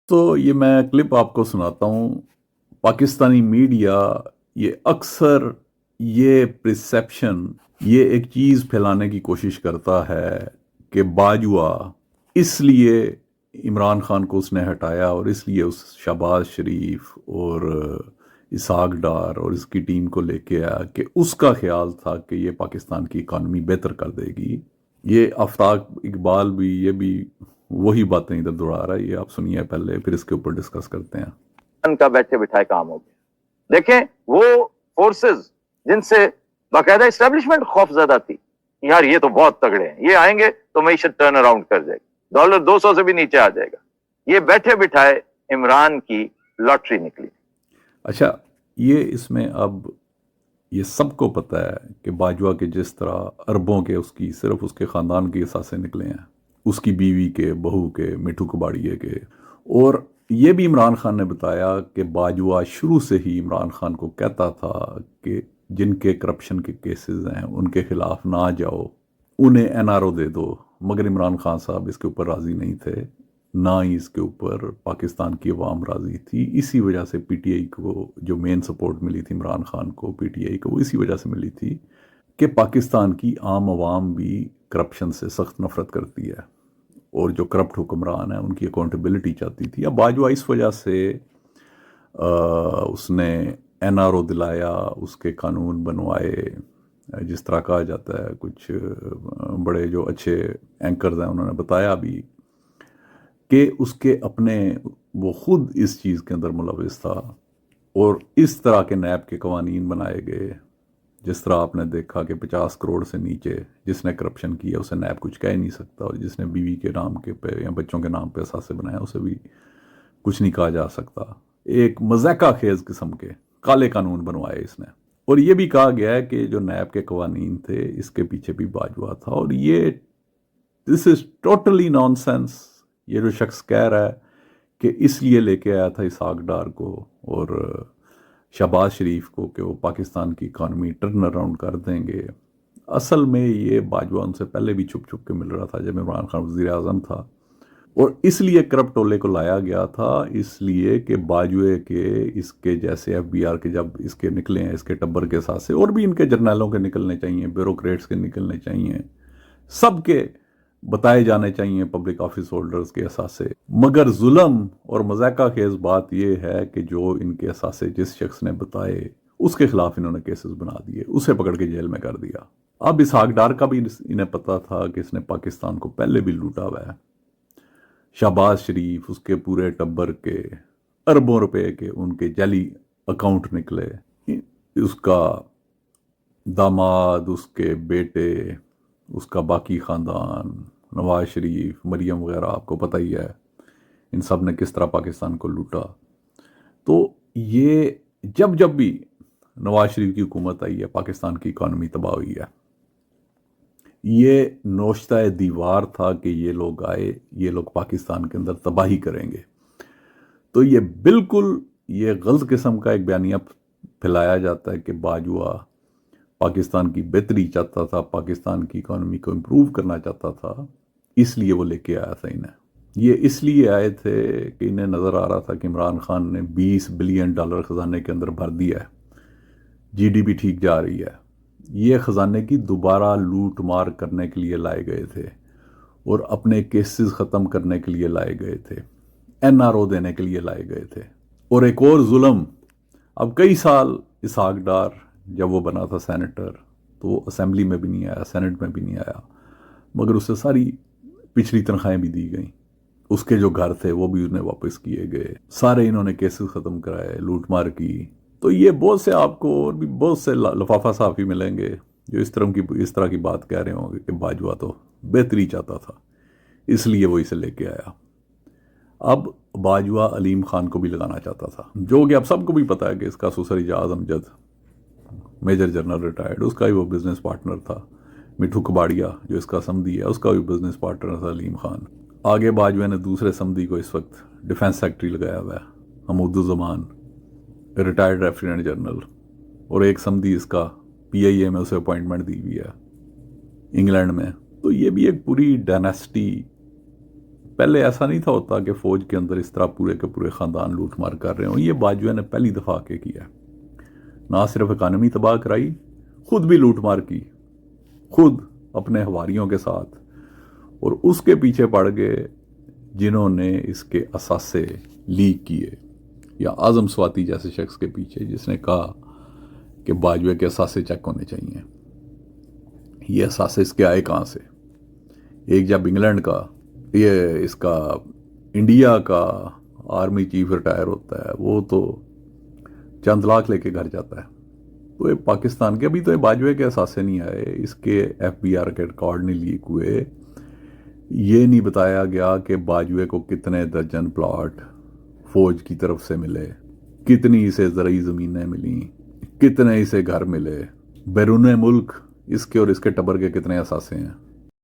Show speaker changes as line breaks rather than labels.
तो ये मैं क्लिप आपको सुनाता हूँ। पाकिस्तानी मीडिया ये अक्सर ये परसेप्शन, ये एक चीज़ फैलाने की कोशिश करता है कि बाजवा इसलिए इमरान खान को उसने हटाया और इसलिए उस शहबाज शरीफ और इसहाक डार और इसकी टीम को लेके आया कि उसका ख्याल था कि ये पाकिस्तान की इकानमी बेहतर कर देगी। ये आफ्ताब इकबाल भी ये भी वही बातें इधर दोहरा रहा है। ये आप सुनिए पहले, फिर इसके ऊपर डिस्कस करते हैं।
का बैठे बिठाए काम हो गया। देखें वो फोर्सेस जिनसे बाकायदा एस्टेब्लिशमेंट खौफजदा थी, यार ये तो बहुत तगड़े हैं, ये आएंगे तो मईशत टर्न अराउंड कर जाएगी, डॉलर 200 से भी नीचे आ जाएगा, ये बैठे बिठाए इमरान की लॉटरी निकली।
अच्छा, ये इसमें अब ये सबको पता है कि बाजवा के जिस तरह अरबों के उसकी सिर्फ उसके ख़ानदान के असासे निकले हैं, उसकी बीवी के, बहू के, मिठू कबाड़िए के। और ये भी इमरान खान ने बताया कि बाजवा शुरू से ही इमरान खान को कहता था कि जिनके करप्शन के केसेस हैं उनके खिलाफ ना जाओ, उन्हें एनआरओ दे दो। मगर इमरान खान साहब इसके ऊपर राज़ी नहीं थे, ना ही इसके ऊपर पाकिस्तान की अवाम राज़ी थी। इसी वजह से पीटीआई को जो मेन सपोर्ट मिली थी इमरान खान को, पीटीआई को इसी वजह से मिली थी कि पाकिस्तान की आम आवाम भी करप्शन से सख्त नफरत करती है और जो करप्ट हुक्मरान है उनकी अकाउंटेबिलिटी चाहती थी। अब बाजवा इस वजह से उसने एनआरओ दिलाया, उसके कानून बनवाए। जिस तरह कहा जाता है, कुछ बड़े जो अच्छे एंकर्स हैं उन्होंने बताया भी कि उसके अपने वो खुद इस चीज़ के अंदर मुलविस था और इस तरह के नैब के कवानीन बनाए गए। जिस तरह आपने देखा कि 50 करोड़ से नीचे जिसने करप्शन किया उसे नैब कुछ कह ही नहीं सकता, और जिसने बीवी के नाम के पे या बच्चों के नाम पे असासे बनाया उसे भी कुछ नहीं कहा जा सकता। एक मजाका खेज किस्म के काले कानून बनवाए इसने। और ये भी कहा गया है कि जो नैब के कवानीन थे इसके पीछे भी बाजवा था। और ये दिस इज टोटली नॉनसेंस। ये जो शख्स कह रहा है कि इसलिए लेके आया था इसहाक डार को और शहबाज शरीफ को कि वो पाकिस्तान की इकानमी टर्न अराउंड कर देंगे, असल में ये बाजवा उनसे पहले भी छुप छुप के मिल रहा था जब इमरान खान वज़ीर आज़म था। और इसलिए करप्ट टोले को लाया गया था, इसलिए कि बाजवे के इसके जैसे एफबीआर के जब इसके निकले हैं, इसके टब्बर के साथ से और भी इनके जर्नलों के निकलने चाहिए, ब्यूरोक्रेट्स के निकलने चाहिए, सबके बताए जाने चाहिए पब्लिक ऑफिस होल्डर्स के असासे। मगर जुल्म और मजाका खेज बात यह है कि जो इनके असासे जिस शख्स ने बताए उसके खिलाफ इन्होंने केसेस बना दिए, उसे पकड़ के जेल में कर दिया। अब इसहाक डार का भी इन्हें पता था कि इसने पाकिस्तान को पहले भी लूटा हुआ है। शहबाज शरीफ, उसके पूरे टब्बर के अरबों रुपए के उनके जाली अकाउंट निकले, उसका दामाद, उसके बेटे, उसका बाकी ख़ानदान, नवाज शरीफ, मरियम वगैरह, आपको पता ही है इन सब ने किस तरह पाकिस्तान को लूटा। तो ये जब जब भी नवाज शरीफ की हुकूमत आई है पाकिस्तान की इकानमी तबाह हुई है। ये नोश्ता दीवार था कि ये लोग आए, ये लोग पाकिस्तान के अंदर तबाही करेंगे। तो ये बिल्कुल ये गलत किस्म का एक बयानिया फैलाया जाता है कि बाजवा पाकिस्तान की बेहतरी चाहता था, पाकिस्तान की इकानमी को इम्प्रूव करना चाहता था, इसलिए वो लेके आया था इन्हें। ये इसलिए आए थे कि इन्हें नज़र आ रहा था कि इमरान खान ने $20 बिलियन ख़जाने के अंदर भर दिया है, जीडीपी ठीक जा रही है। ये ख़जाने की दोबारा लूट मार करने के लिए लाए गए थे और अपने केसेस ख़त्म करने के लिए लाए गए थे, एनआरओ देने के लिए लाए गए थे। और एक और जुल्म, अब कई साल इसहाक डार जब वो बना था सेनेटर तो वो असेंबली में भी नहीं आया, सेनेट में भी नहीं आया, मगर उससे सारी पिछली तनख्वाहें भी दी गई। उसके जो घर थे वो भी उन्हें वापस किए गए, सारे इन्होंने केसेस ख़त्म कराए, लूट मार की। तो ये बहुत से आपको और भी बहुत से लफाफा साफ़ी मिलेंगे जो इस तरह की बात कह रहे होंगे कि बाजवा तो बेहतरी चाहता था इसलिए वो इसे लेके आया। अब बाजवा अलीम खान को भी लगाना चाहता था, जो कि अब सबको भी पता है कि इसका ससुर Ejaz Amjad, major general retired, उसका ही वो बिजनेस पार्टनर था। मिठू कबाड़िया जो इसका समधी है, उसका भी बिजनेस पार्टनर था अलीम खान। आगे बाजवा ने दूसरे समधी को इस वक्त डिफेंस सेक्रेटरी लगाया हुआ है, हमूदुज़्ज़मान, रिटायर्ड लेफ्टिनेंट जनरल। और एक समधी इसका पीआईए में उसे अपॉइंटमेंट दी हुई है इंग्लैंड में। तो ये भी एक पूरी डायनेस्टी پہلے ایسا نہیں تھا ہوتا کہ فوج کے اندر اس طرح پورے کے پورے خاندان لوٹ مار کر رہے ہوں. یہ باجوہ نے پہلی دفعہ کے کیا ہے. نہ صرف اکانومی تباہ کرائی، خود بھی لوٹ مار کی، خود اپنے حواریوں کے ساتھ، اور اس کے پیچھے پڑ گئے جنہوں نے اس کے اثاثے لیک کیے. یا اعظم سواتی جیسے شخص کے پیچھے جس نے کہا کہ باجوہ کے اثاثے چیک ہونے چاہیے. یہ اثاثے اس کے آئے کہاں سے؟ ایک جب انگلینڈ کا، یہ اس کا انڈیا کا آرمی چیف ریٹائر ہوتا ہے، وہ تو چند لاکھ لے کے گھر جاتا ہے. تو یہ پاکستان کے ابھی تو یہ باجوہ کے اثاثے نہیں آئے، اس کے ایف بی آر کے ریکارڈ نہیں لیک ہوئے. یہ نہیں بتایا گیا کہ باجوہ کو کتنے درجن پلاٹ فوج کی طرف سے ملے، کتنی اسے زرعی زمینیں ملیں، کتنے اسے گھر ملے، بیرون ملک اس کے اور اس کے ٹبر کے کتنے اثاثے ہیں.